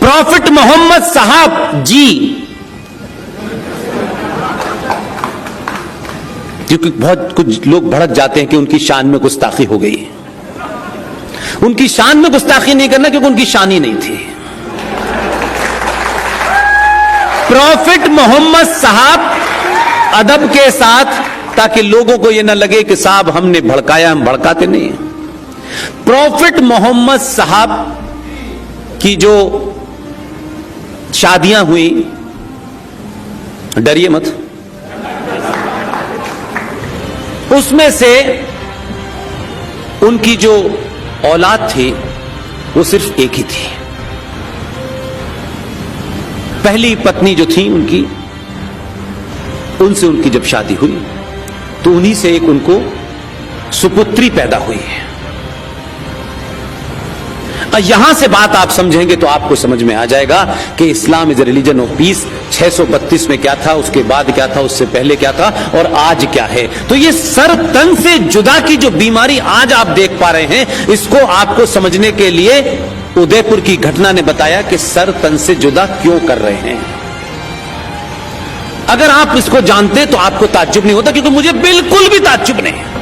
Profit Mohammad साहब जी, क्योंकि बहुत कुछ लोग भड़क जाते हैं कि उनकी शान में गुस्ताखी हो गई। उनकी शान में गुस्ताखी नहीं करना, क्योंकि उनकी शान ही नहीं थी। प्रॉफिट मोहम्मद साहब अदब के साथ, ताकि लोगों को यह ना लगे कि साहब हमने भड़काया, हम भड़काते नहीं हैं। प्रॉफिट मोहम्मद साहब की जो शादियां हुई, डरिए मत, उसमें से उनकी जो औलाद थी वो सिर्फ एक ही थी। पहली पत्नी जो थी उनकी, उनसे उनकी जब शादी हुई तो उन्हीं से एक उनको सुपुत्री पैदा हुई है। यहां से बात आप समझेंगे तो आपको समझ में आ जाएगा कि Islam is a religion of peace. 632 में क्या था, उसके बाद क्या था, उससे पहले क्या था और आज क्या है। तो ये सर तन से जुदा की जो बीमारी आज आप देख पा रहे हैं, इसको आपको समझने के लिए उदयपुर की घटना ने बताया कि सर तन से जुदा क्यों कर रहे हैं। अगर आप इसको जानते तो आपको ताज्जुब नहीं होता, क्योंकि मुझे बिल्कुल भी ताज्जुब नहीं है।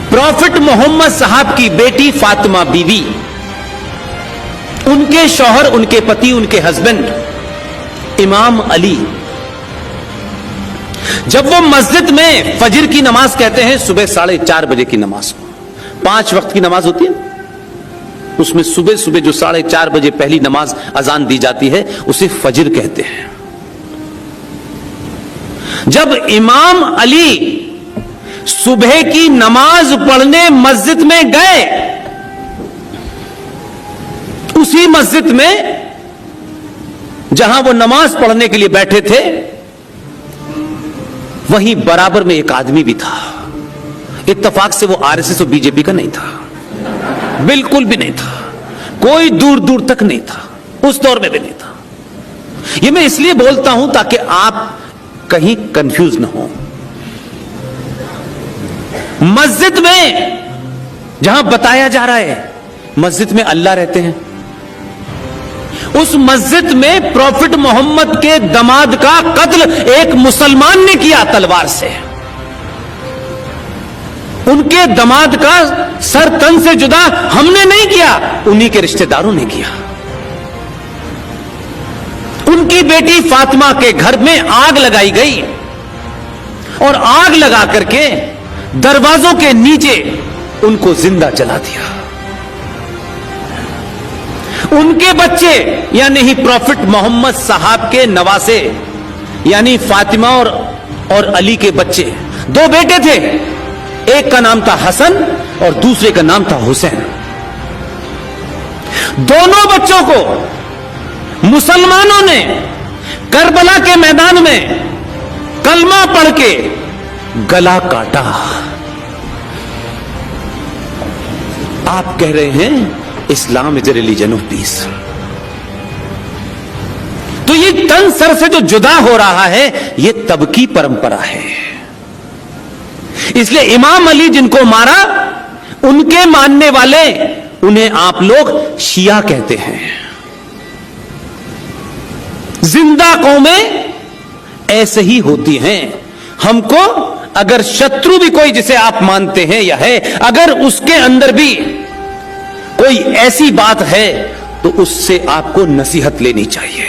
प्रॉफिट मोहम्मद साहब की बेटी फातिमा बीवी, उनके शौहर, उनके पति, उनके हस्बैंड इमाम अली, जब वो मस्जिद में फजर की नमाज कहते हैं, सुबह 4:30 बजे की नमाज, 5 वक्त की नमाज होती है, उसमें सुबह सुबह जो 4:30 बजे पहली नमाज अजान दी जाती है उसे फजर कहते हैं। जब इमाम अली सुबह की नमाज पढ़ने मस्जिद में गए, उसी मस्जिद में जहां वो नमाज पढ़ने के लिए बैठे थे, वहीं बराबर में एक आदमी भी था। इत्तेफाक से वो आरएसएस और बीजेपी का नहीं था, बिल्कुल भी नहीं था, कोई दूर दूर तक नहीं था, उस दौर में भी नहीं था। ये मैं इसलिए बोलता हूं ताकि आप कहीं कंफ्यूज ना हो। मस्जिद में जहां बताया जा रहा है मस्जिद में अल्लाह रहते हैं, उस मस्जिद में प्रॉफिट मोहम्मद के दामाद का कत्ल एक मुसलमान ने किया तलवार से। उनके दामाद का सर तन से जुदा हमने नहीं किया, उन्हीं के रिश्तेदारों ने किया। उनकी बेटी फातिमा के घर में आग लगाई गई और आग लगा करके दरवाजों के नीचे उनको जिंदा जला दिया। उनके बच्चे यानी ही प्रॉफिट मोहम्मद साहब के नवासे यानी फातिमा और अली के बच्चे, 2 बेटे थे, एक का नाम था हसन और दूसरे का नाम था हुसैन। दोनों बच्चों को मुसलमानों ने करबला के मैदान में कलमा पढ़ के गला काटा। आप कह रहे हैं Islam is a religion of peace. तो ये तन सर से जो जुदा हो रहा है, ये तब की परंपरा है। इसलिए इमाम अली जिनको मारा, उनके मानने वाले, उन्हें आप लोग शिया कहते हैं। जिंदा कौमें ऐसे ही होती हैं। हमको अगर शत्रु भी कोई जिसे आप मानते हैं या है, अगर उसके अंदर भी कोई ऐसी बात है तो उससे आपको नसीहत लेनी चाहिए।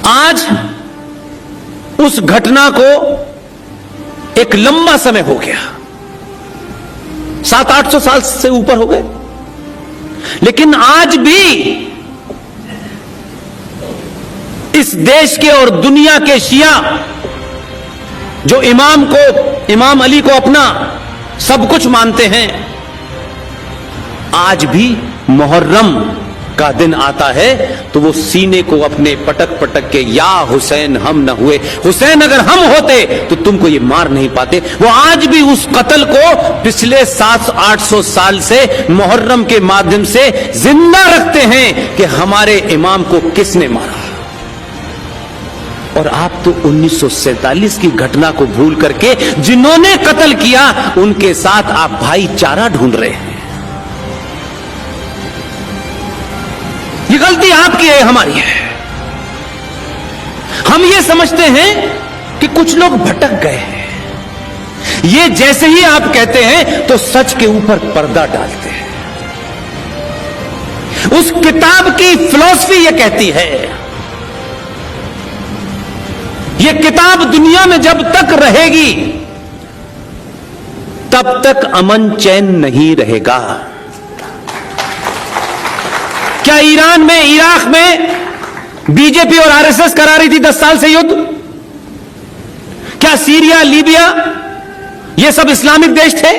आज उस घटना को एक लंबा समय हो गया, 700-800 साल से ऊपर हो गए, लेकिन आज भी इस देश के और दुनिया के शिया जो इमाम अली को अपना सब कुछ मानते हैं, आज भी मुहर्रम का दिन आता है तो वो सीने को अपने पटक पटक के या हुसैन हम न हुए, हुसैन अगर हम होते तो तुमको ये मार नहीं पाते। वो आज भी उस कत्ल को पिछले 700-800 साल से मुहर्रम के माध्यम से जिंदा रखते हैं कि हमारे इमाम को किसने मारा। और आप तो 1947 की घटना को भूल करके जिन्होंने कत्ल किया उनके साथ आप भाईचारा ढूंढ रहे हैं। ये गलती आपकी है, हमारी है। हम ये समझते हैं कि कुछ लोग भटक गए हैं। ये जैसे ही आप कहते हैं तो सच के ऊपर पर्दा डालते हैं। उस किताब की फिलॉसफी ये कहती है, ये किताब दुनिया में जब तक रहेगी तब तक अमन चैन नहीं रहेगा। क्या ईरान में, इराक में बीजेपी और आरएसएस करा रही थी 10 साल से युद्ध? क्या सीरिया, लीबिया ये सब इस्लामिक देश थे?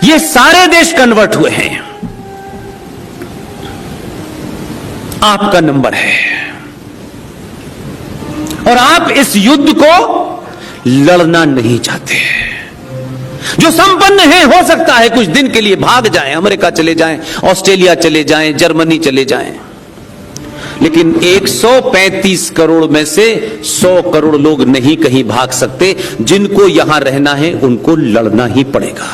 ये सारे देश कन्वर्ट हुए हैं। आपका नंबर है और आप इस युद्ध को लड़ना नहीं चाहते। जो संपन्न है, हो सकता है कुछ दिन के लिए भाग जाएं, अमेरिका चले जाएं, ऑस्ट्रेलिया चले जाएं, जर्मनी चले जाएं, लेकिन 135 करोड़ में से 100 करोड़ लोग नहीं कहीं भाग सकते। जिनको यहां रहना है उनको लड़ना ही पड़ेगा।